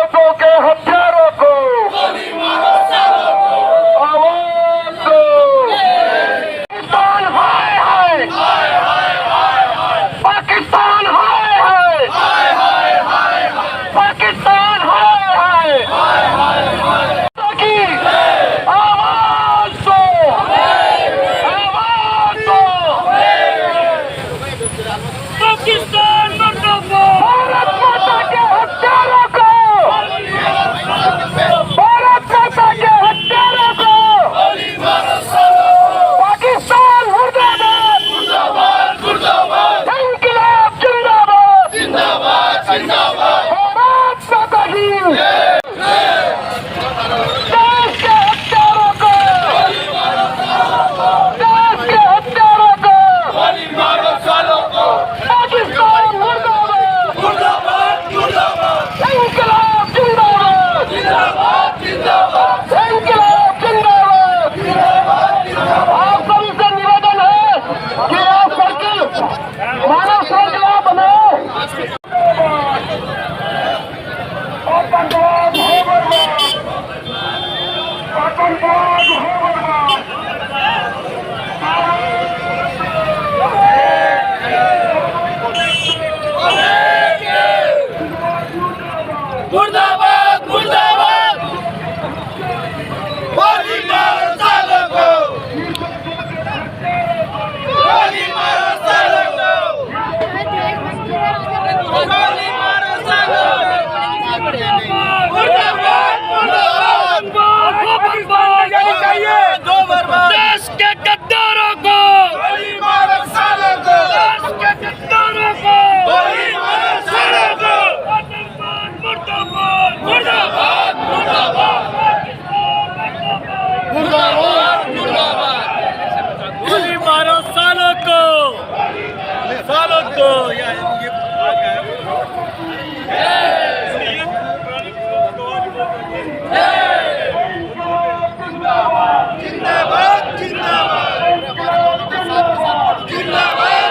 आवाजों के हथियारों को आवाज दो। पाकिस्तान हाय हाय, पाकिस्तान हाय हाय, पाकिस्तान हाय हाय, की आवाज दो, आवाज दो। पाकिस्तान मुर्दाबाद, भारत माता के हथियारों को, भारत माता के हथियारों को, पाकिस्तान मुर्दाबाद, इंकलाब जिंदाबाद, भारत माता की। देश के हथियारों को, देश के हथियारों को, पाकिस्तान मुर्दाबाद, इंकलाब जिंदाबाद, इंकलाब जिंदाबाद। आप सभी से निवेदन है कि आप सर्किल मानव श्रृंखला बनाओ। आतंकवाद हो बर्बाद, आतंकवाद हो बर्बाद। मुर्दाबाद मुर्दाबाद, गोली मारो सालों को, गोली मारो सालों को, गोली मारो सालों को। मुर्दाबाद मुर्दाबाद, चाहिए दो बर्बाद। देश के गद्दारों को गोली मारो सालों को, देश के गद्दारों को गोली मारो सालों को। मुर्दाबाद मुर्दाबाद, मुर्दाबाद मुर्दाबाद, मुर्दाबाद, गोली मारो सालों को, सालों को। जिंदाबाद जिंदाबाद, जिंदाबाद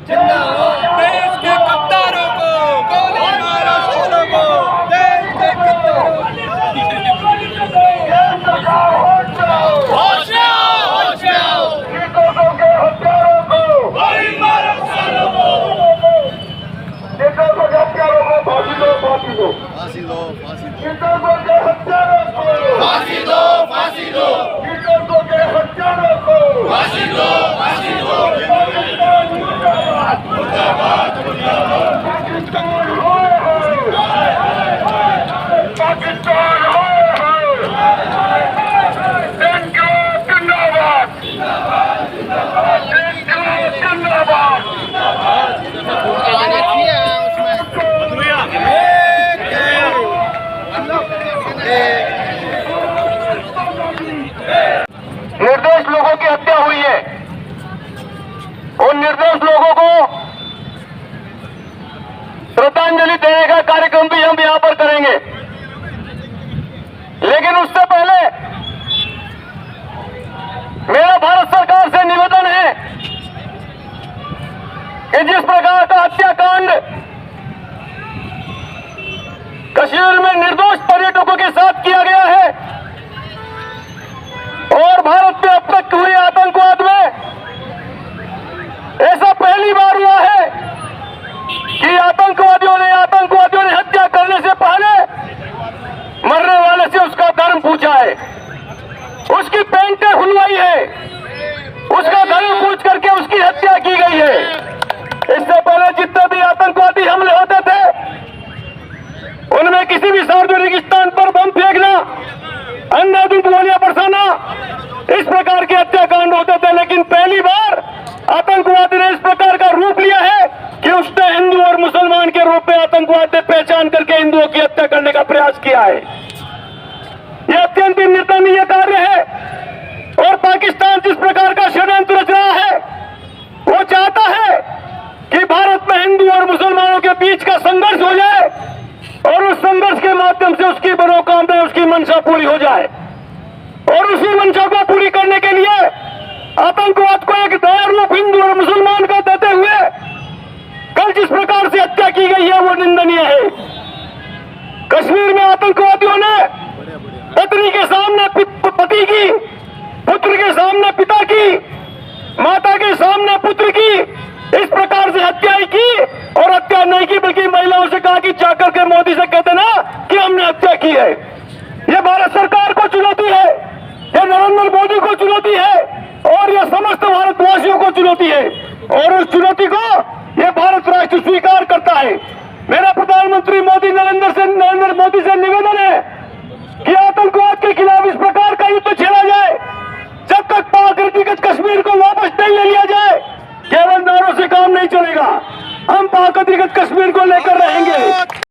जिंदाबाद, देश के गद्दारों को गोली मारो सालों को, देश के गद्दारों को। होश में आओ, होश में आओ, टीकों के हथियारों को, गोली मारो सालों को। टीकों के हथियारों को फांसी दो, फांसी दो, टीकों के हथियारों को फांसी दो, फांसी दो, टीकों के हथियारों को फांसी दो, फांसी दो। पाकिस्तान मुर्दाबाद, पाकिस्तान हाय हाय, इंकलाब जिंदाबाद, इंकलाब जिंदाबाद। निर्दोष लोगों की हत्या हुई है। उन निर्दोष लोगों को श्रद्धांजलि देने का कार्यक्रम भी हम यहां पर करेंगे। लेकिन उससे पहले मेरा भारत सरकार से निवेदन है कि जिस प्रकार का हत्याकांड कश्मीर में निर्दोष पर्यटकों के साथ किया गया है और भारत में अब तक हुए आतंकवाद में ऐसा पहली बार हुआ है कि आतंकवादियों ने हत्या करने से पहले मरने वाले से उसका धर्म पूछा है, उसकी पेंटें खुलवाई है, उसका धर्म पूछ करके उसकी हत्या की गई है। इससे पहले जितने भी आतंकवादी हमले होते थे उनमें किसी भी सार्वजनिक स्थान पर बम फेंकना, अंधाधुंध गोलियां बरसाना, इस प्रकार के हत्याकांड होते थे। लेकिन पहली बार आतंकवादी ने इस प्रकार का रूप लिया है कि उसने हिंदू और मुसलमान के रूप में आतंकवाद ने पहचान करके हिंदुओं की हत्या करने का प्रयास किया है। यह अत्यंत निंदनीय कार्य है और पाकिस्तान जिस प्रकार का षड्यंत्र रच रहा है वो चाहता है कि भारत में हिंदू और मुसलमानों के बीच का संघर्ष हो जाए और उस संघर्ष के माध्यम से उसकी मनोकामना, उसकी मंशा पूरी हो जाए। और उसी मंशा को पूरी करने के लिए आतंकवाद को एक नया रूप हिंदू और मुसलमान का देते हुए कल जिस प्रकार से हत्या की गई है वो निंदनीय है। कश्मीर में आतंकवादियों ने पत्नी के सामने पति की, पुत्र के सामने पिता की, माता के सामने पुत्र की इस प्रकार से हत्याएं की, और हत्या नहीं की बल्कि महिलाओं से कहा कि जाकर के मोदी से कहते ना कि हमने हत्या की है। ये भारत सरकार को चुनौती है, ये नरेंद्र मोदी को चुनौती है, और ये समस्त भारतवासियों को चुनौती है, और उस चुनौती को ये भारत राष्ट्र स्वीकार करता है। मेरा प्रधानमंत्री नरेंद्र मोदी से निवेदन है कि आतंकवाद के खिलाफ इस प्रकार का युद्ध छेड़ा जाए। जब तक पाक अधिकृत कश्मीर को वापस नहीं ले लिया जाए, केवल नारों से काम नहीं चलेगा। हम पाक अधिकृत कश्मीर को लेकर रहेंगे।